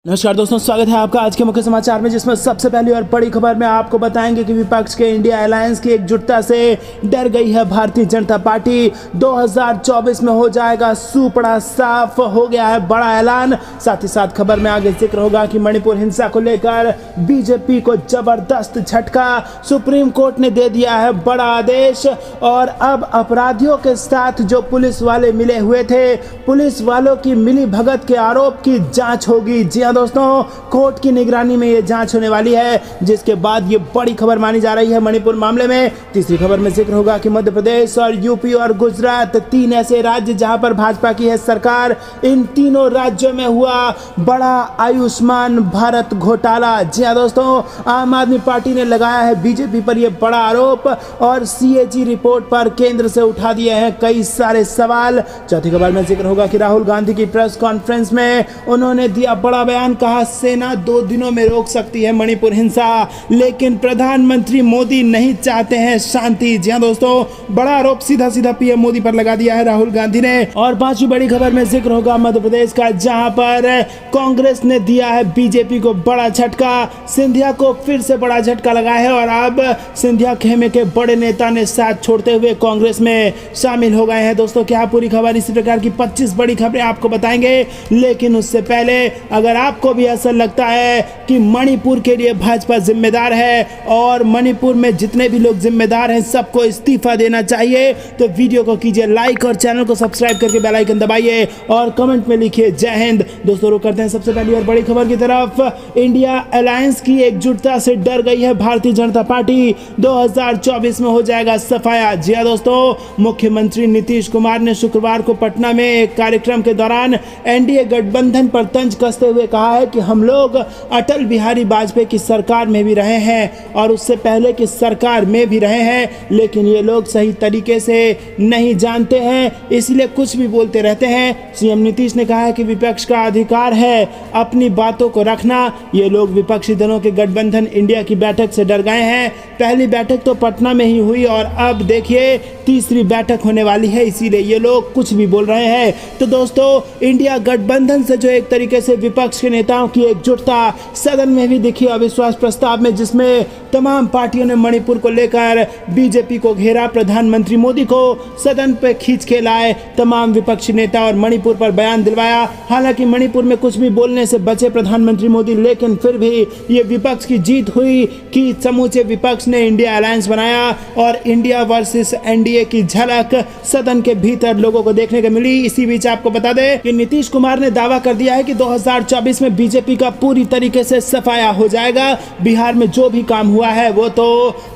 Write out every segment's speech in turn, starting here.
नमस्कार दोस्तों, स्वागत है आपका आज के मुख्य समाचार में, जिसमें सबसे पहली और बड़ी खबर में आपको बताएंगे कि विपक्ष के इंडिया अलायंस की एकजुटता से डर गई है भारतीय जनता पार्टी। 2024 में हो जाएगा सुपड़ा साफ, हो गया है बड़ा ऐलान। साथ ही साथ खबर में आगे जिक्र होगा कि मणिपुर हिंसा को लेकर बीजेपी को जबरदस्त झटका, सुप्रीम कोर्ट ने दे दिया है बड़ा आदेश। और अब अपराधियों के साथ जो पुलिस वाले मिले हुए थे, पुलिस वालों की मिली भगत के आरोप की जांच होगी। जी दोस्तों, कोर्ट की निगरानी में ये जांच होने वाली है, जिसके बाद ये बड़ी खबर मानी जा रही है मणिपुर मामले में। तीसरी खबर में जिक्र होगा कि मध्य प्रदेश और यूपी और गुजरात, तीन ऐसे राज्य जहां पर भाजपा की है सरकार, इन तीनों राज्यों में हुआ बड़ा आयुष्मान भारत घोटाला। जी हाँ दोस्तों, आम आदमी पार्टी ने लगाया है बीजेपी पर यह बड़ा आरोप और सीएजी रिपोर्ट पर केंद्र से उठा दिए हैं कई सारे सवाल। चौथी खबर में जिक्र होगा कि राहुल गांधी की प्रेस कॉन्फ्रेंस में उन्होंने दिया बड़ा बयान, कहा सेना 2 दिनों में रोक सकती है मणिपुर हिंसा, लेकिन प्रधानमंत्री मोदी नहीं चाहते हैं शांति। जी हां दोस्तों, बड़ा आरोप सीधा सीधा पीएम मोदी पर लगा दिया है राहुल गांधी ने। और पांचवी बड़ी खबर में जिक्र होगा मध्य प्रदेश का, जहां पर कांग्रेस ने दिया है बीजेपी को बड़ा झटका। सिंधिया को फिर से बड़ा झटका लगा है और अब सिंधिया खेमे के बड़े नेता ने साथ छोड़ते हुए कांग्रेस में शामिल हो गए हैं। दोस्तों, क्या पूरी खबर, इसी प्रकार की 25 बड़ी खबरें आपको बताएंगे। लेकिन उससे पहले, अगर आपको भी ऐसा लगता है कि मणिपुर के लिए भाजपा जिम्मेदार है और मणिपुर में जितने भी लोग जिम्मेदार हैं सबको इस्तीफा देना चाहिए, तो वीडियो को कीजिए लाइक और चैनल को सब्सक्राइब करके बेल आइकन दबाइए और कमेंट में लिखिए जय हिंद। दोस्तों, रुक करते हैं सबसे पहली और बड़ी खबर की तरफ। इंडिया अलायंस की एकजुटता से डर गई है भारतीय जनता पार्टी, 2024 में हो जाएगा सफाया। जी हां दोस्तों, मुख्यमंत्री नीतीश कुमार ने शुक्रवार को पटना में एक कार्यक्रम के दौरान एनडीए गठबंधन पर तंज कसते हुए कहा है कि हम लोग अटल बिहारी वाजपेयी की सरकार में भी रहे हैं और उससे पहले की सरकार में भी रहे हैं, लेकिन ये लोग सही तरीके से नहीं जानते हैं, इसलिए कुछ भी बोलते रहते हैं। सीएम नीतीश ने कहा है कि विपक्ष का अधिकार है अपनी बातों को रखना। ये लोग विपक्षी दलों के गठबंधन इंडिया की बैठक से डर गए हैं। पहली बैठक तो पटना में ही हुई और अब देखिए तीसरी बैठक होने वाली है, इसीलिए ये लोग कुछ भी बोल रहे हैं। तो दोस्तों, इंडिया गठबंधन से जो एक तरीके से विपक्ष के नेताओं की एकजुटता सदन में भी दिखी अविश्वास प्रस्ताव में, जिसमें तमाम पार्टियों ने मणिपुर को लेकर बीजेपी को घेरा, प्रधानमंत्री मोदी को सदन पे खींच के लाए तमाम विपक्षी नेता और मणिपुर पर बयान दिलवाया। हालांकि मणिपुर में कुछ भी बोलने से बचे प्रधानमंत्री मोदी, लेकिन फिर भी ये विपक्ष की जीत हुई कि समूचे विपक्ष ने इंडिया अलायंस बनाया और इंडिया वर्सेस एनडीए की झलक सदन के भीतर लोगों को देखने को मिली। इसी बीच आपको बता दें कि नीतीश कुमार ने दावा कर दिया है कि 2024 में बीजेपी का पूरी तरीके से सफाया हो जाएगा। बिहार में जो भी काम हुआ है वो तो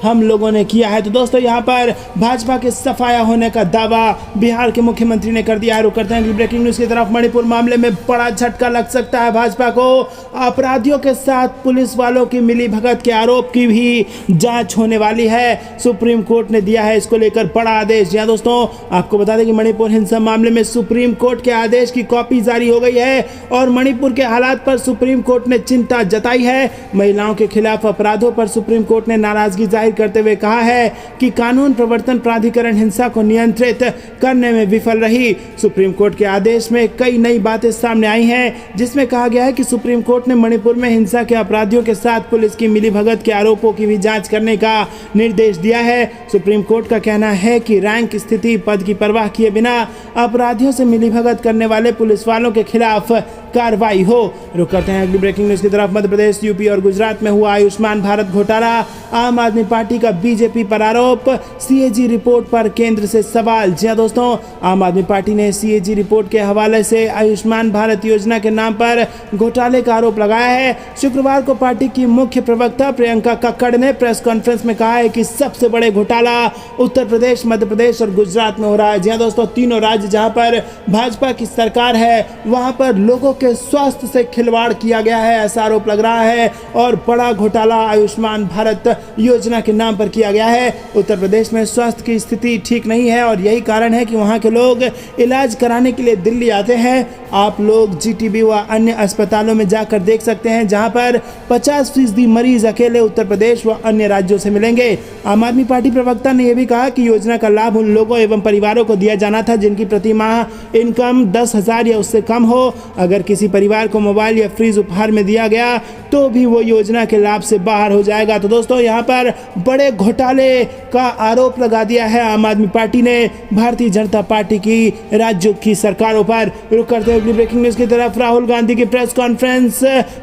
हम लोगों ने किया है। तो दोस्तों, यहाँ पर भाजपा के सफाया होने का दावा बिहार के मुख्यमंत्री ने कर दिया है। रुक करते हैं ब्रेकिंग न्यूज की तरफ। मणिपुर मामले में बड़ा झटका लग सकता है भाजपा को। अपराधियों के साथ पुलिस वालों की मिली भगत के आरोप की भी जांच होने वाली है। सुप्रीम कोर्ट ने दिया है इसको लेकर बड़ा आदेश। यहाँ दोस्तों, आपको बता दें कि मणिपुर हिंसा मामले में सुप्रीम कोर्ट के आदेश की कॉपी जारी हो गई है और मणिपुर के हालात पर सुप्रीम कोर्ट ने चिंता जताई है। महिलाओं के खिलाफ अपराधों पर सुप्रीम कोर्ट ने नाराजगी जाहिर करते हुए कहा है कि कानून प्रवर्तन प्राधिकरण हिंसा को नियंत्रित करने में विफल रही। सुप्रीम कोर्ट के आदेश में कई नई बातें सामने आई हैं, जिसमें कहा गया है कि सुप्रीम कोर्ट ने मणिपुर में हिंसा के अपराधियों के साथ पुलिस की मिलीभगत के आरोपों की भी जांच करने का निर्देश दिया है। सुप्रीम कोर्ट का कहना है कि रैंक, स्थिति, पद की परवाह किए बिना अपराधियों से मिलीभगत करने वाले पुलिस वालों के खिलाफ कार्रवाई हो। रुक करते हैं अगली ब्रेकिंग न्यूज की तरफ। मध्य प्रदेश, यूपी और गुजरात में हुआ आयुष्मान भारत घोटाला, आम आदमी पार्टी का बीजेपी पर आरोप, सीएजी रिपोर्ट पर केंद्र से सवाल। जी हां दोस्तों, आम आदमी पार्टी ने सीएजी रिपोर्ट के हवाले से आयुष्मान भारत योजना के नाम पर घोटाले का आरोप लगाया है। शुक्रवार को पार्टी की मुख्य प्रवक्ता प्रियंका कक्कड़ ने प्रेस कॉन्फ्रेंस में कहा है कि सबसे बड़े घोटाला उत्तर प्रदेश, मध्य प्रदेश और गुजरात में हो रहा है। जी हां दोस्तों, तीनों राज्य जहां पर भाजपा की सरकार है, वहां पर लोगों के स्वास्थ्य से खिलवाड़ किया गया है, ऐसा आरोप लग रहा है और बड़ा घोटाला आयुष्मान भारत योजना के नाम पर किया गया है। उत्तर प्रदेश में स्वास्थ्य की स्थिति ठीक नहीं है और यही कारण है कि वहां के लोग इलाज कराने के लिए दिल्ली आते हैं। आप लोग जीटीबी व अन्य अस्पतालों में जाकर देख सकते हैं, जहां पर 50% मरीज अकेले उत्तर प्रदेश व अन्य राज्यों से मिलेंगे। आम आदमी पार्टी प्रवक्ता ने यह भी कहा कि योजना का लाभ उन लोगों एवं परिवारों को दिया जाना था जिनकी प्रति माह इनकम 10,000 या उससे कम हो। अगर किसी परिवार को मोबाइल या फ्रिज उपहार में दिया गया तो भी वो योजना के लाभ से बाहर हो जाएगा। तो दोस्तों, यहाँ पर बड़े घोटाले का आरोप लगा दिया है आम आदमी पार्टी ने भारतीय जनता पार्टी की राज्यों की सरकारों पर। रुक करते हैं अगली ब्रेकिंग न्यूज की तरफ। राहुल गांधी की प्रेस कॉन्फ्रेंस।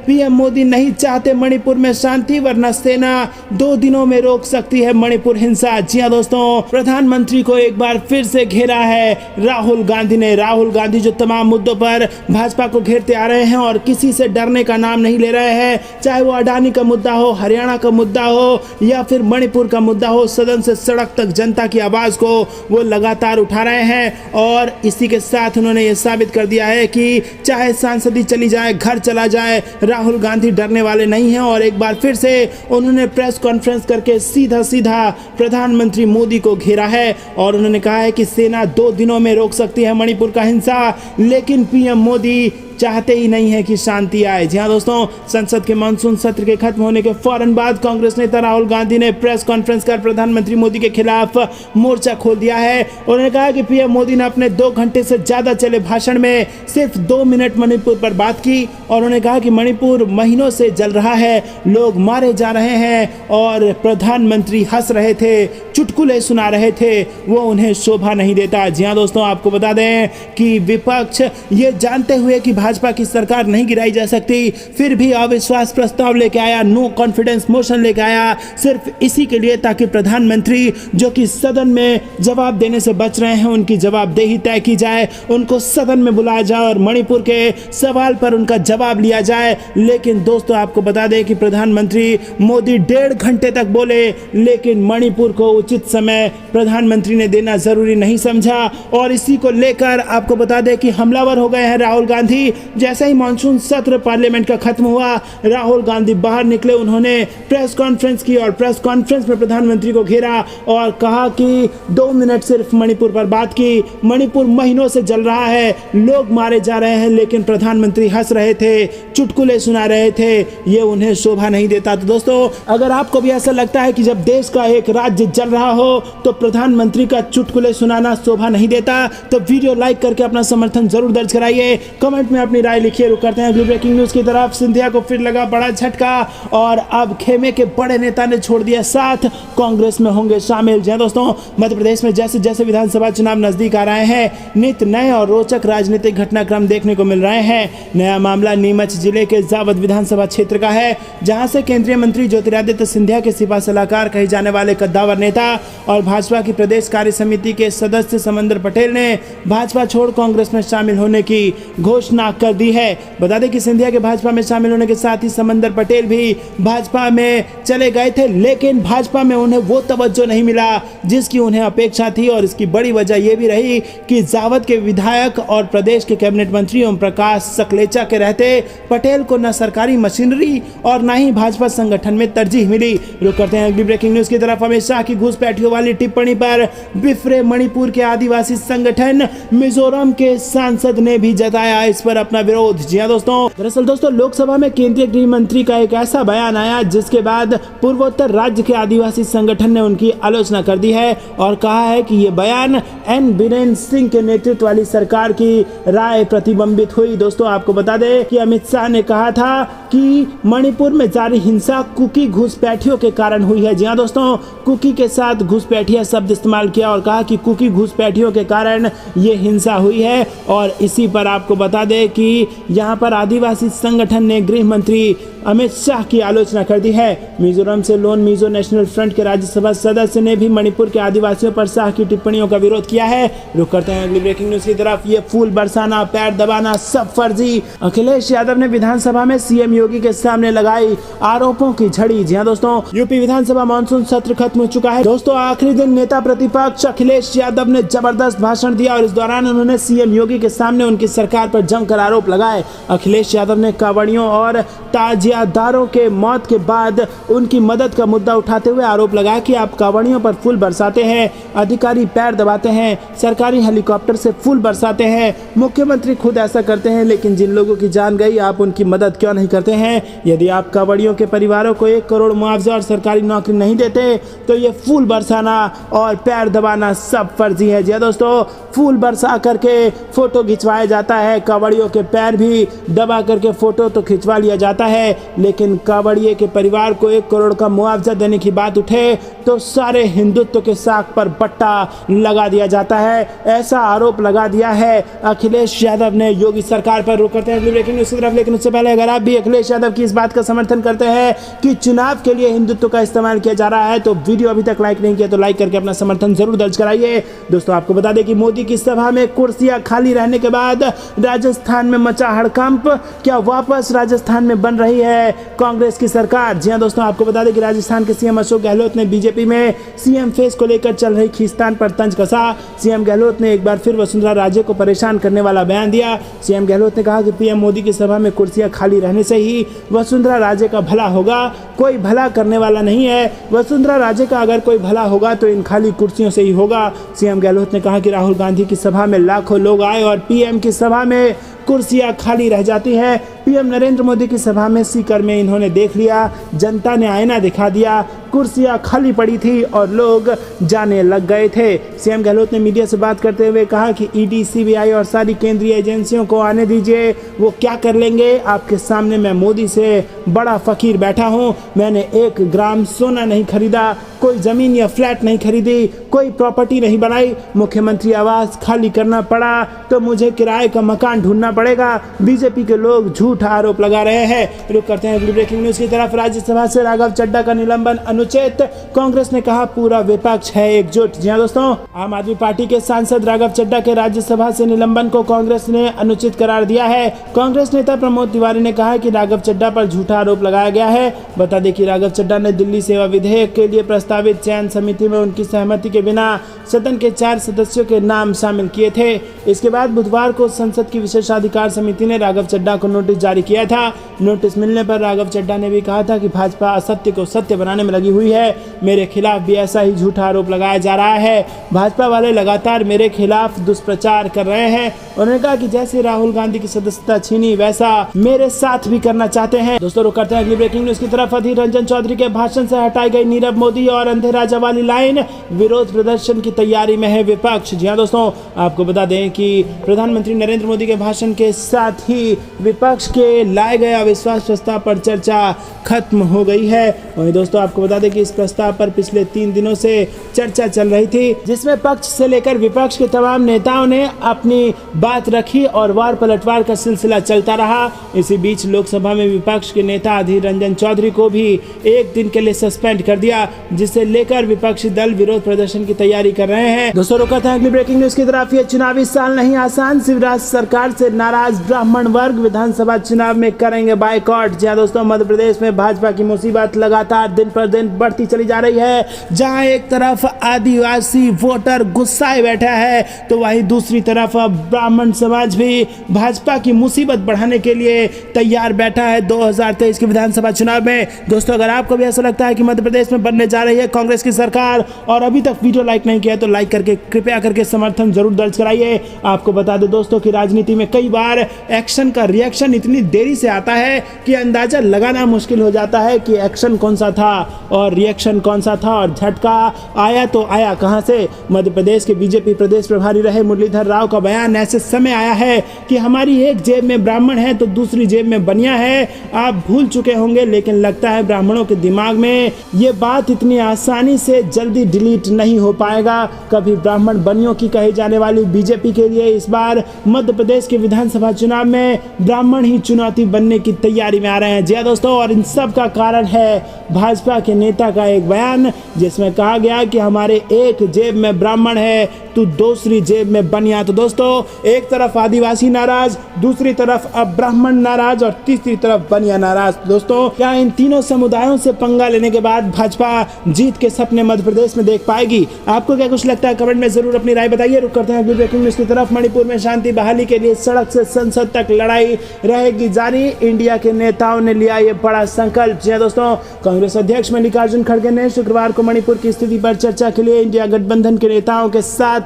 पीएम मोदी नहीं चाहते मणिपुर में शांति, वरना सेना 2 दिनों में रोक सकती है मणिपुर हिंसा। जी हाँ दोस्तों, प्रधानमंत्री को एक बार फिर से घेरा है राहुल गांधी ने। राहुल गांधी जो तमाम मुद्दों पर भाजपा को घेरते आ रहे हैं और किसी से डरने का नाम नहीं ले रहे हैं, चाहे वो अडानी का मुद्दा हो, हरियाणा का मुद्दा हो या फिर मणिपुर का मुद्दा हो, सदन से सड़क तक जनता की आवाज को वो लगातार उठा रहे हैं। और इसी के साथ उन्होंने ये साबित कर दिया है कि चाहे सांसदी चली जाए, घर चला जाए, राहुल गांधी डरने वाले नहीं हैं। और एक बार फिर से उन्होंने प्रेस कॉन्फ्रेंस करके सीधा सीधा प्रधानमंत्री मोदी को घेरा है और उन्होंने कहा है कि सेना 2 दिनों में रोक सकती है मणिपुर का हिंसा, लेकिन पीएम मोदी चाहते ही नहीं है कि शांति आए। जी हाँ दोस्तों, संसद के मानसून सत्र के खत्म होने के फौरन बाद कांग्रेस नेता राहुल गांधी ने प्रेस कॉन्फ्रेंस कर प्रधानमंत्री मोदी के खिलाफ मोर्चा खोल दिया है। उन्होंने कहा कि पीएम मोदी ने अपने 2 घंटे से ज्यादा चले भाषण में सिर्फ 2 मिनट मणिपुर पर बात की और उन्होंने कहा कि मणिपुर महीनों से जल रहा है, लोग मारे जा रहे हैं और प्रधानमंत्री हंस रहे थे, चुटकुले सुना रहे थे, वो उन्हें शोभा नहीं देता। जी हाँ दोस्तों, आपको बता दें कि विपक्ष ये जानते हुए कि भाजपा की सरकार नहीं गिराई जा सकती, फिर भी अविश्वास प्रस्ताव लेके आया, नो कॉन्फिडेंस मोशन लेके आया, सिर्फ इसी के लिए ताकि प्रधानमंत्री जो कि सदन में जवाब देने से बच रहे हैं उनकी जवाबदेही तय की जाए, उनको सदन में बुलाया जाए और मणिपुर के सवाल पर उनका जवाब लिया जाए। लेकिन दोस्तों, आपको बता दें कि प्रधानमंत्री मोदी 1.5 घंटे तक बोले, लेकिन मणिपुर को उचित समय प्रधानमंत्री ने देना जरूरी नहीं समझा और इसी को लेकर आपको बता दें कि हमलावर हो गए हैं राहुल गांधी। जैसे ही मानसून सत्र पार्लियामेंट का खत्म हुआ, राहुल गांधी बाहर निकले, उन्होंने प्रेस कॉन्फ्रेंस की और प्रेस कॉन्फ्रेंस में प्रधानमंत्री को घेरा और कहा कि 2 मिनट सिर्फ मणिपुर पर बात की। मणिपुर महीनों से जल रहा है, लोग मारे जा रहे हैं, लेकिन प्रधानमंत्री हंस रहे थे, चुटकुले सुना रहे थे, ये उन्हें शोभा नहीं देता। तो दोस्तों, अगर आपको भी ऐसा लगता है कि जब देश का एक राज्य जल रहा हो तो प्रधानमंत्री का चुटकुले सुनाना शोभा नहीं देता, तो वीडियो लाइक करके अपना समर्थन जरूर दर्ज कराइए, कमेंट में अपनी राय लिखिए। रुक करते हैं अगली ब्रेकिंग न्यूज की तरफ। सिंधिया को फिर लगा बड़ा झटका और अब खेमे के बड़े नेता ने छोड़ दिया साथ, कांग्रेस में होंगे शामिल। जी दोस्तों, मध्य प्रदेश में जैसे जैसे विधानसभा चुनाव नजदीक आ रहे हैं, नित नए और रोचक राजनीतिक घटनाक्रम देखने को मिल रहे हैं। नया मामला नीमच जिले के जावद विधानसभा क्षेत्र का है, जहां से केंद्रीय मंत्री ज्योतिरादित्य सिंधिया के सिपा सलाहकार कहे जाने वाले कद्दावर नेता और भाजपा की प्रदेश कार्य समिति के सदस्य समंदर पटेल ने भाजपा छोड़ कांग्रेस में शामिल होने की घोषणा कर दी है। बता दें कि सिंधिया के भाजपा में शामिल होने के साथ ही समंदर पटेल भी भाजपा में चले गए थे, लेकिन भाजपा में उन्हें वो तवज्जो नहीं मिला जिसकी उन्हें अपेक्षा थी। और इसकी बड़ी वजह यह भी रही कि जावद के विधायक और प्रदेश के कैबिनेट मंत्री ओम प्रकाश सकलेचा के रहते पटेल को न सरकारी मशीनरी और न ही भाजपा संगठन में तरजीह मिली। रुक करते हैं अगली ब्रेकिंग न्यूज की तरफ। अमित शाह की घुसपैठियों वाली टिप्पणी पर बिफरे मणिपुर के आदिवासी संगठन, मिजोरम के सांसद ने भी जताया इस पर अपना विरोध। जी हाँ दोस्तों, दरअसल दोस्तों, लोकसभा में केंद्रीय गृह मंत्री का एक ऐसा बयान आया जिसके बाद पूर्वोत्तर राज्य के आदिवासी संगठन ने उनकी आलोचना कर दी है और कहा है कि ये बयान एन बीरेन सिंह के नेतृत्व वाली सरकार की राय प्रतिबिंबित हुई। दोस्तों, आपको बता दें कि अमित शाह ने कहा था कि मणिपुर में जारी हिंसा कुकी घुसपैठियों के कारण हुई है। जी हाँ दोस्तों, कुकी के साथ घुसपैठिया शब्द इस्तेमाल किया और कहा कि कुकी घुसपैठियों के कारण ये हिंसा हुई है। और इसी पर आपको बता दें कि यहाँ पर आदिवासी संगठन ने गृह मंत्री अमित शाह की आलोचना कर दी है। मिजोरम से लोन मिजो नेशनल फ्रंट के राज्यसभा सदस्य ने भी मणिपुर के आदिवासियों पर शाह की टिप्पणियों का विरोध किया है। रुक करते हैं अगली ब्रेकिंग न्यूज की तरफ। ये फूल बरसाना, पैर दबाना सब फर्जी, अखिलेश यादव ने विधानसभा में सीएम योगी के सामने लगाई आरोपों की झड़ी। जी हाँ दोस्तों, यूपी विधानसभा मानसून सत्र खत्म हो चुका है। दोस्तों, आखिरी दिन नेता प्रतिपक्ष अखिलेश यादव ने जबरदस्त भाषण दिया और इस दौरान उन्होंने सीएम योगी के सामने उनकी सरकार पर जमकर आरोप लगाए। अखिलेश यादव ने कांवड़ियों और ताजियादारों के मौत के बाद उनकी मदद का मुद्दा उठाते हुए आरोप लगाया कि आप कांवड़ियों पर फूल बरसाते हैं, अधिकारी पैर दबाते हैं, सरकारी हेलीकॉप्टर से फूल बरसाते हैं, मुख्यमंत्री खुद ऐसा करते हैं, लेकिन जिन लोगों की जान गई आप उनकी मदद क्यों नहीं करते हैं? यदि आप कांवड़ियों के परिवारों को 1 करोड़ मुआवजा और सरकारी नौकरी नहीं देते तो ये फूल बरसाना और पैर दबाना सब फर्जी है। जी दोस्तों, फूल बरसा करके फोटो खिंचवाया जाता है, कांवड़ियों के पैर भी दबा करके फोटो तो खिंचवा लिया जाता है, लेकिन कांवड़िए के परिवार को 1 करोड़ का मुआवजा देने की बात उठे तो सारे हिंदुत्व के साख पर पट्टा लगा दिया जाता है। ऐसा आरोप लगा दिया है अखिलेश यादव ने योगी सरकार पर। रुक करते हैं अगली ब्रेकिंग न्यूज़ की तरफ, लेकिन उससे पहले अगर आप भी अखिलेश यादव की इस बात का समर्थन करते हैं कि चुनाव के लिए हिंदुत्व का इस्तेमाल किया जा रहा है तो वीडियो अभी तक लाइक नहीं किया तो लाइक करके अपना समर्थन जरूर दर्ज कराइए। दोस्तों, आपको बता दें कि मोदी की सभा में कुर्सियां खाली रहने के बाद राजस्थान में मचा हड़कंप। क्या वापस राजस्थान में बन रही है कांग्रेस की सरकार? जी हां दोस्तों, आपको बता दें कि राजस्थान के सीएम अशोक गहलोत ने बीजेपी में सीएम फेस को लेकर चल रही खींचतान पर तंज कसा। सीएम गहलोत ने एक बार फिर वसुंधरा राजे को परेशान करने वाला बयान दिया। सीएम गहलोत ने कहा कि पीएम मोदी की सभा में कुर्सियां खाली रहने से ही वसुंधरा राजे का भला होगा, कोई भला करने वाला नहीं है। वसुंधरा राजे का अगर कोई भला होगा तो इन खाली कुर्सियों से ही होगा। सीएम गहलोत ने कहा कि राहुल गांधी की सभा में लाखों लोग आए और पीएम की सभा में कुर्सियां खाली रह जाती हैं। पीएम नरेंद्र मोदी की सभा में सीकर में इन्होंने देख लिया, जनता ने आईना दिखा दिया, कुर्सियां खाली पड़ी थी और लोग जाने लग गए थे। सीएम गहलोत ने मीडिया से बात करते हुए कहा कि ईडी, सीबीआई और सारी केंद्रीय एजेंसियों को आने दीजिए, वो क्या कर लेंगे? आपके सामने मैं मोदी से बड़ा फकीर बैठा हूँ। मैंने 1 ग्राम सोना नहीं खरीदा, कोई जमीन या फ्लैट नहीं खरीदी, कोई प्रॉपर्टी नहीं बनाई। मुख्यमंत्री आवास खाली करना पड़ा तो मुझे किराए का मकान ढूंढना पड़ेगा। बीजेपी के लोग झूठा आरोप लगा रहे हैं। रुक करते हैं अगली ब्रेकिंग न्यूज़ की तरफ। राज्यसभा से राघव चड्ढा का निलंबन अनुचित, कांग्रेस ने कहा पूरा विपक्ष है एकजुट। जी हां दोस्तों, आम आदमी पार्टी के सांसद राघव चड्ढा के राज्यसभा से निलंबन को कांग्रेस ने अनुचित करार दिया है। कांग्रेस नेता प्रमोद तिवारी ने कहा कि राघव चड्ढा पर झूठा आरोप लगाया गया है। बता दें कि राघव चड्ढा ने दिल्ली सेवा विधेयक के लिए प्रस्तावित चयन समिति में उनकी सहमति के बिना सदन के 4 सदस्यों के नाम शामिल किए थे। इसके बाद बुधवार को संसद की विशेषाधिकार समिति ने राघव चड्ढा को नोटिस जारी किया था। नोटिस मिलने पर राघव चड्ढा ने भी कहा था कि भाजपा असत्य को सत्य बनाने में लगी हुई है, मेरे खिलाफ भी ऐसा ही झूठा आरोप लगाया जा रहा है। भाजपा वाले लगातार मेरे खिलाफ दुष्प्रचार कर रहे हैं। उन्होंने कहा कि जैसे राहुल गांधी की सदस्यता छीनी वैसा मेरे साथ भी करना चाहते हैं। दोस्तों, रुक करते हैं अगली ब्रेकिंग न्यूज़ की तरफ। अधीर रंजन चौधरी के भाषण से हटाई गई नीरव मोदी और अंधे राजा वाली लाइन, विरोध प्रदर्शन की तैयारी में है विपक्ष। जी हां दोस्तों, आपको बता दें कि प्रधानमंत्री नरेंद्र मोदी के भाषण के साथ ही विपक्ष के लाए गए अविश्वास प्रस्ताव पर चर्चा खत्म हो गई है। वहीं दोस्तों, आपको बता दें कि इस प्रस्ताव पर पिछले 3 दिनों से चर्चा चल रही थी, जिसमें पक्ष से लेकर विपक्ष के तमाम नेताओं ने अपनी बात रखी और वार पलटवार का सिलसिला चलता रहा। इसी बीच लोकसभा में विपक्ष के नेता अधीर रंजन चौधरी को भी 1 दिन के लिए सस्पेंड कर दिया, जिसे लेकर विपक्षी दल विरोध प्रदर्शन की तैयारी कर रहे हैं। दोस्तों, रुकते हैं अगली ब्रेकिंग न्यूज़ की तरफ। ये चुनावी साल नहीं आसान, शिवराज सरकार से नाराज ब्राह्मण वर्ग विधानसभा चुनाव में करेंगे बाइकॉट। जी हां दोस्तों, मध्य प्रदेश में भाजपा की मुसीबत लगातार दिन पर दिन बढ़ती चली जा रही है। जहां एक तरफ आदिवासी वोटर गुस्साए बैठा है तो वहीं दूसरी तरफ ब्राह्मण समाज भी भाजपा की मुसीबत बढ़ाने के लिए तैयार बैठा है 2023 के विधानसभा चुनाव में। दोस्तों, अगर आपको भी ऐसा लगता है कि मध्य प्रदेश में बनने जा रही है कांग्रेस की सरकार और अभी तक वीडियो लाइक नहीं किया तो लाइक करके कृपया करके समर्थन जरूर दर्ज कराइए। आपको बता दें दोस्तों कि राजनीति में कई बार एक्शन का रिएक्शन इतनी देरी से आता है कि अंदाजा लगाना मुश्किल हो जाता है कि एक्शन कौन सा था और रिएक्शन कौन सा था, और झटका आया तो आया कहां से। मध्य प्रदेश के बीजेपी प्रदेश प्रभारी रहे मुरलीधर राव का बयान ऐसे समय आया है कि हमारी एक जेब में ब्राह्मण है तो दूसरी जेब में बनिया है। आप भूल चुके होंगे, लेकिन लगता है ब्राह्मणों के दिमाग में ये बात इतनी आसानी से जल्दी डिलीट नहीं हो पाएगा। कभी ब्राह्मण बनियों की कही जाने वाली बीजेपी के लिए इस बार मध्य प्रदेश के विधानसभा चुनाव में ब्राह्मण ही चुनौती बनने की तैयारी में आ रहे हैं। जी दोस्तों, और इन सब का कारण है भाजपा के नेता का एक बयान, जिसमें कहा गया कि हमारे एक जेब में ब्राह्मण है तो दूसरी जेब में बनिया। तो दोस्तों, एक तरफ आदिवासी नाराज, दूसरी तरफ अब ब्राह्मण नाराज और तीसरी तरफ बनिया नाराज। दोस्तों, क्या इन तीनों समुदायों से पंगा लेने के बाद भाजपा जीत के सपने मध्य प्रदेश में देख पाएगी? आपको क्या कुछ लगता है? कमेंट में जरूर अपनी राय बताइए। रुक करते हैं अगली ब्रेकिंग न्यूज की तरफ। मणिपुर में शांति बहाली के लिए सड़क से संसद तक लड़ाई रहेगी जारी। इंडिया के नेताओं ने लिया ये बड़ा संकल्प। जी दोस्तों, कांग्रेस अध्यक्ष मल्लिकार्जुन खड़गे ने शुक्रवार को मणिपुर की स्थिति पर चर्चा के लिए इंडिया गठबंधन के नेताओं के साथ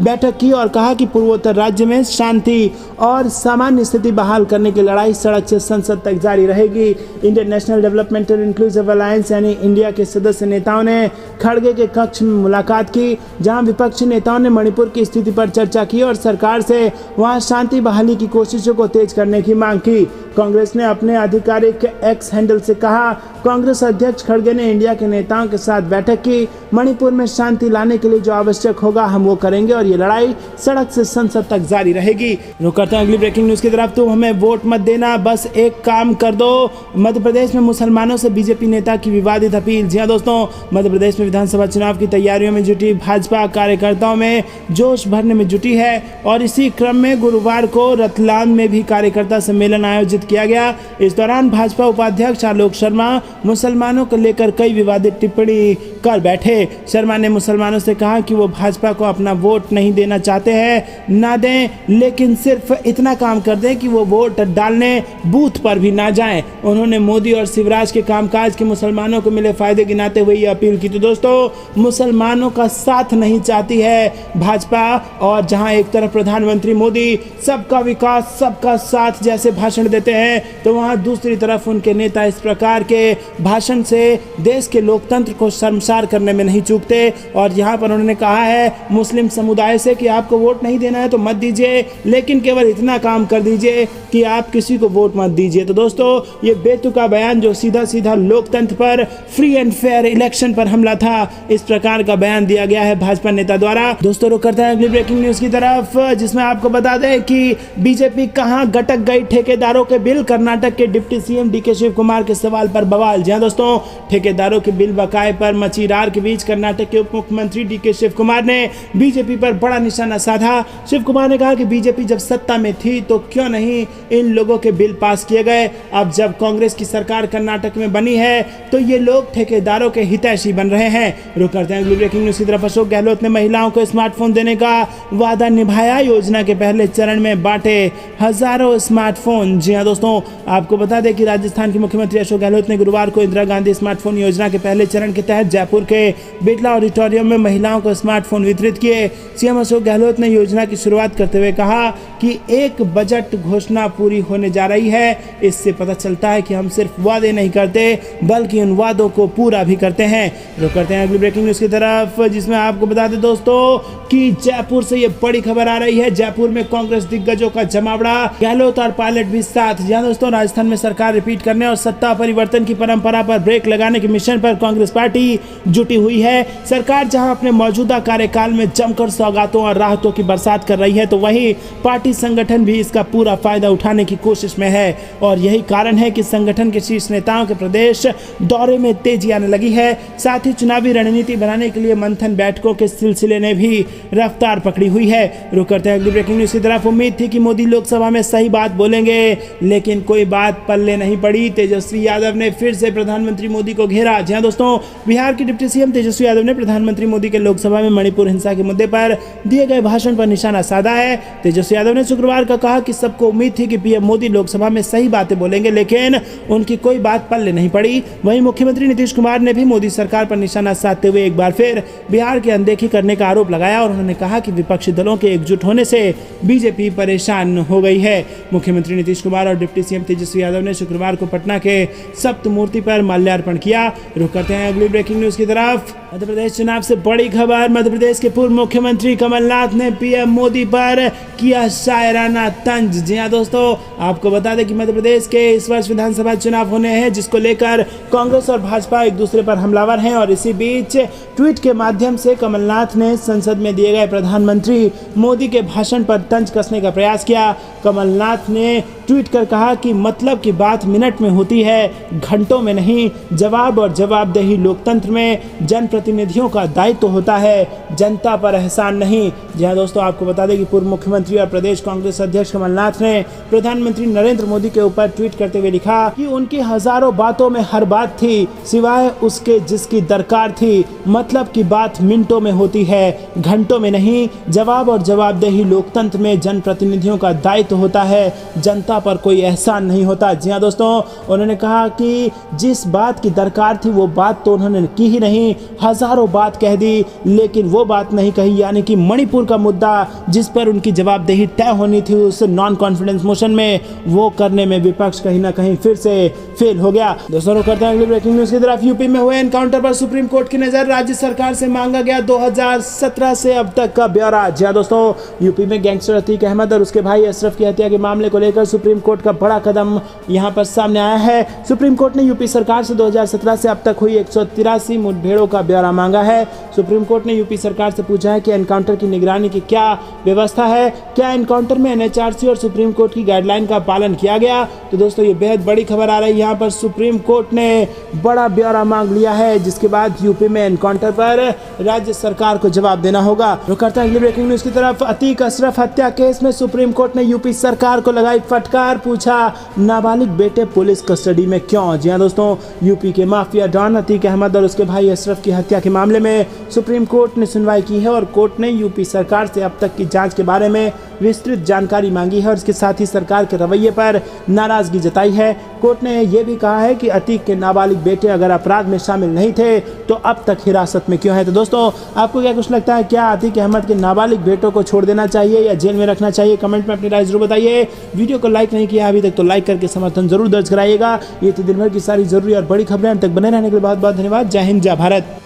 बैठक की और कहा कि पूर्वोत्तर राज्य में शांति और सामान्य स्थिति बहाल करने की लड़ाई सड़क से संसद तक जारी रहेगी। Indian national developmental inclusive alliance यानी इंडिया के सदस्य नेताओं ने खड़गे के कक्ष में मुलाकात की, जहां विपक्षी नेताओं ने मणिपुर की स्थिति पर चर्चा की और सरकार से वहां शांति बहाली की कोशिशों को तेज करने की मांग की। कांग्रेस ने अपने आधिकारिक एक्स हैंडल से कहा, कांग्रेस अध्यक्ष खड़गे ने इंडिया के नेताओं के साथ बैठक की। मणिपुर में शांति लाने के लिए जो आवश्यक होगा हम वो करेंगे और ये लड़ाई सड़क से संसद तक जारी रहेगी। रुक करते हैं अगली ब्रेकिंग न्यूज की तरफ। तुम हमें वोट मत देना, बस एक काम कर दो। मध्य प्रदेश में मुसलमानों से बीजेपी नेता की विवादित अपील। जी हाँ दोस्तों, मध्य प्रदेश में विधानसभा चुनाव की तैयारियों में जुटी भाजपा कार्यकर्ताओं में जोश भरने में जुटी है और इसी क्रम में गुरुवार को रतलाम में भी कार्यकर्ता सम्मेलन आयोजित किया गया। इस दौरान भाजपा उपाध्यक्ष आलोक शर्मा मुसलमानों को लेकर कई विवादित टिप्पणी कर बैठे। शर्मा ने मुसलमानों से कहा कि वो भाजपा को अपना वोट नहीं देना चाहते हैं, ना दें, लेकिन सिर्फ इतना काम कर दें कि वो वोट डालने बूथ पर भी ना जाएं। उन्होंने मोदी और शिवराज के कामकाज के मुसलमानों को मिले फायदे गिनाते हुए ये अपील की। तो दोस्तों, मुसलमानों का साथ नहीं चाहती है भाजपा, और जहां एक तरफ प्रधानमंत्री मोदी सबका विकास सबका साथ जैसे भाषण देते हैं, तो वहां दूसरी तरफ उनके नेता इस प्रकार के भाषण से देश के लोकतंत्र को शर्मसार करने में नहीं चूकते। और यहाँ पर उन्होंने कहा है मुस्लिम समुदाय से कि आपको वोट नहीं देना है तो मत दीजिए, लेकिन केवल इतना काम कर दीजिए कि आप किसी को वोट मत दीजिए। तो दोस्तों, ये बेतुका बयान जो सीधा सीधा लोकतंत्र पर, फ्री एंड फेयर इलेक्शन पर हमला था, इस प्रकार का बयान दिया गया है भाजपा नेता द्वारा। दोस्तों, रुक करते हैं अगली ब्रेकिंग न्यूज की तरफ, जिसमें आपको बता दें कि बीजेपी कहां गटक गई ठेकेदारों के बिल। कर्नाटक के deputy CM DK Shivakumar के सवाल पर बवाल। जी हां दोस्तों, ठेकेदारों के बिल बकाए पर मची रार के बीच कर्नाटक के उप मुख्यमंत्री डीके शिव कुमार ने बीजेपी पर बड़ा निशाना साधा। शिव कुमार ने कहा कि बीजेपी जब सत्ता में थी तो क्यों नहीं इन लोगों के बिल पास किए गए। अब जब कांग्रेस की सरकार कर्नाटक में बनी है तो ये लोग ठेकेदारों के हितैषी बन रहे हैं। रुक करते हैं अगली ब्रेकिंग न्यूज की तरफ। अशोक गहलोत ने महिलाओं को स्मार्टफोन देने का वादा निभाया। योजना के पहले चरण में बांटे हजारों स्मार्टफोन। जी हाँ दोस्तों, आपको बता दें कि राजस्थान के मुख्यमंत्री अशोक गहलोत ने गुरुवार को इंदिरा गांधी स्मार्टफोन योजना के पहले चरण के तहत जयपुर के बिरला ऑडिटोरियम में महिलाओं को स्मार्टफोन वितरित किए। सीएम अशोक गहलोत ने योजना की शुरुआत करते हुए कहा कि एक बजट घोषणा पूरी होने जा रही है। इससे पता चलता है कि हम सिर्फ वादे नहीं करते बल्कि उन वादों को पूरा भी करते हैं। रुक करते हैं अगली ब्रेकिंग न्यूज की तरफ, जिसमें आपको बता दें दोस्तों कि जयपुर से ये बड़ी खबर आ रही है। जयपुर में कांग्रेस दिग्गजों का जमावड़ा, गहलोत और पायलट भी साथ। जहां दोस्तों, राजस्थान में सरकार रिपीट करने और सत्ता परिवर्तन की परंपरा पर ब्रेक लगाने के मिशन पर कांग्रेस पार्टी जुटी हुई है। सरकार जहां अपने मौजूदा कार्यकाल में जमकर सौगातों और राहतों की बरसात कर रही है, तो वहीं पार्टी संगठन भी इसका पूरा फायदा उठाने की कोशिश में है। और यही कारण है कि संगठन के शीर्ष नेताओं के प्रदेश दौरे में तेजी आने लगी है। साथ ही चुनावी रणनीति बनाने के लिए मंथन बैठकों के सिलसिले ने भी रफ्तार पकड़ी हुई है। रुक करते हैं अगली ब्रेकिंग न्यूज की तरफ। उम्मीद थी कि मोदी लोकसभा में सही बात बोलेंगे, लेकिन कोई बात पल्ले नहीं पड़ी। तेजस्वी यादव ने फिर से प्रधानमंत्री मोदी को घेरा। जहां दोस्तों, बिहार के डिप्टी सीएम तेजस्वी यादव ने प्रधानमंत्री मोदी के लोकसभा में मणिपुर हिंसा के मुद्दे पर दिए गए भाषण पर निशाना साधा है। तेजस्वी यादव ने शुक्रवार को कहा कि सबको उम्मीद थी कि पीएम मोदी लोकसभा में सही बातें बोलेंगे, लेकिन उनकी कोई बात पल्ले नहीं पड़ी। वहीं मुख्यमंत्री नीतीश कुमार ने भी मोदी सरकार पर निशाना साधते हुए एक बार फिर बिहार की अनदेखी करने का आरोप लगाया और उन्होंने कहा कि विपक्षी दलों के एकजुट होने से बीजेपी परेशान हो गई है। मुख्यमंत्री नीतीश कुमार और डिप्टी सीएम तेजस्वी यादव ने शुक्रवार को पटना के सप्तमूर्ति पर माल्यार्पण किया। रुक करते हैं अगली ब्रेकिंग न्यूज की तरफ। मध्य प्रदेश चुनाव से बड़ी खबर। मध्य प्रदेश के पूर्व मुख्यमंत्री कमलनाथ ने पीएम मोदी पर किया शायराना तंज। जी हां दोस्तों, आपको बता दें कि मध्य प्रदेश के इस वर्ष विधानसभा चुनाव होने हैं, जिसको लेकर कांग्रेस और भाजपा एक दूसरे पर हमलावर हैं। और इसी बीच ट्वीट के माध्यम से कमलनाथ ने संसद में दिए गए प्रधानमंत्री मोदी के भाषण पर तंज कसने का प्रयास किया। कमलनाथ ने ट्वीट कर कहा कि मतलब की बात मिनट में होती है, घंटों में नहीं। जवाब और जवाबदेही लोकतंत्र में जनप्रतिनिधियों का दायित्व होता है, जनता पर एहसान नहीं। जी हाँ दोस्तों, आपको बता दें कि पूर्व मुख्यमंत्री और प्रदेश कांग्रेस अध्यक्ष कमलनाथ ने प्रधानमंत्री नरेंद्र मोदी के ऊपर ट्वीट करते हुए लिखा कि उनकी हजारों बातों में हर बात थी सिवाय उसके जिसकी दरकार थी। मतलब की बात मिनटों में होती है, घंटों में नहीं। जवाब और जवाबदेही लोकतंत्र में जनप्रतिनिधियों का दायित्व होता है, जनता पर कोई एहसान नहीं होता। जी हाँ दोस्तों, उन्होंने कहा कि जिस बात की दरकार थी वो बात तो उन्होंने की ही नहीं, हजारों बात कह दी लेकिन वो बात नहीं कही, यानी कि मणिपुर का मुद्दा जिस पर उनकी जवाबदेही तय होनी थी उस नॉन कॉन्फिडेंस मोशन में, वो करने में विपक्ष कहीं ना कहीं फिर से फेल हो गया। दोस्तों करते हैं अगली ब्रेकिंग न्यूज की तरफ। यूपी में हुए एनकाउंटर पर सुप्रीम कोर्ट की नजर, राज्य सरकार से मांगा गया 2017 से अब तक का ब्यौरा। जी हाँ दोस्तों, यूपी में गैंगस्टर अतीक अहमद और उसके भाई अशरफ की हत्या के मामले को लेकर सुप्रीम कोर्ट का बड़ा कदम यहां पर सामने आया है। सुप्रीम कोर्ट ने यूपी सरकार से 2017 से अब तक हुई 183 मुठभेड़ों का ब्यौरा मांगा है। सुप्रीम कोर्ट ने यूपी सरकार से पूछा है कि एनकाउंटर की निगरानी की क्या व्यवस्था है, क्या एनकाउंटर में एनएचआरसी और सुप्रीम कोर्ट की गाइडलाइन का पालन किया गया। तो दोस्तों ये बेहद बड़ी खबर आ रही है, यहाँ पर सुप्रीम कोर्ट ने बड़ा ब्यौरा मांग लिया है, जिसके बाद यूपी में एनकाउंटर पर राज्य सरकार को जवाब देना होगा। रुक करते हैं अगली ब्रेकिंग न्यूज की तरफ। अतीक अशरफ हत्या केस में सुप्रीम कोर्ट ने यूपी सरकार को लगाई फटकार, पूछा नाबालिग बेटे पुलिस कस्टडी में क्यों। जी हाँ दोस्तों, यूपी के माफिया डॉन अतीक अहमद और उसके भाई अशरफ की हत्या के मामले में सुप्रीम कोर्ट ने सुनवाई की है और कोर्ट ने यूपी सरकार से अब तक की जांच के बारे में विस्तृत जानकारी मांगी है और इसके साथ ही सरकार के रवैये पर नाराजगी जताई है। कोर्ट ने यह भी कहा है कि अतीक के नाबालिग बेटे अगर अपराध में शामिल नहीं थे तो अब तक हिरासत में क्यों है। तो दोस्तों आपको क्या कुछ लगता है, क्या अतीक अहमद के नाबालिग बेटों को छोड़ देना चाहिए या जेल में रखना चाहिए? कमेंट में अपनी राय जरूर बताइए। वीडियो को लाइक नहीं किया अभी तक तो लाइक करके समर्थन जरूर दर्ज कराइएगा। ये थी दिन भर की सारी जरूरी और बड़ी खबरें। अब तक बने रहने के लिए बहुत बहुत धन्यवाद। जय हिंद, जय भारत।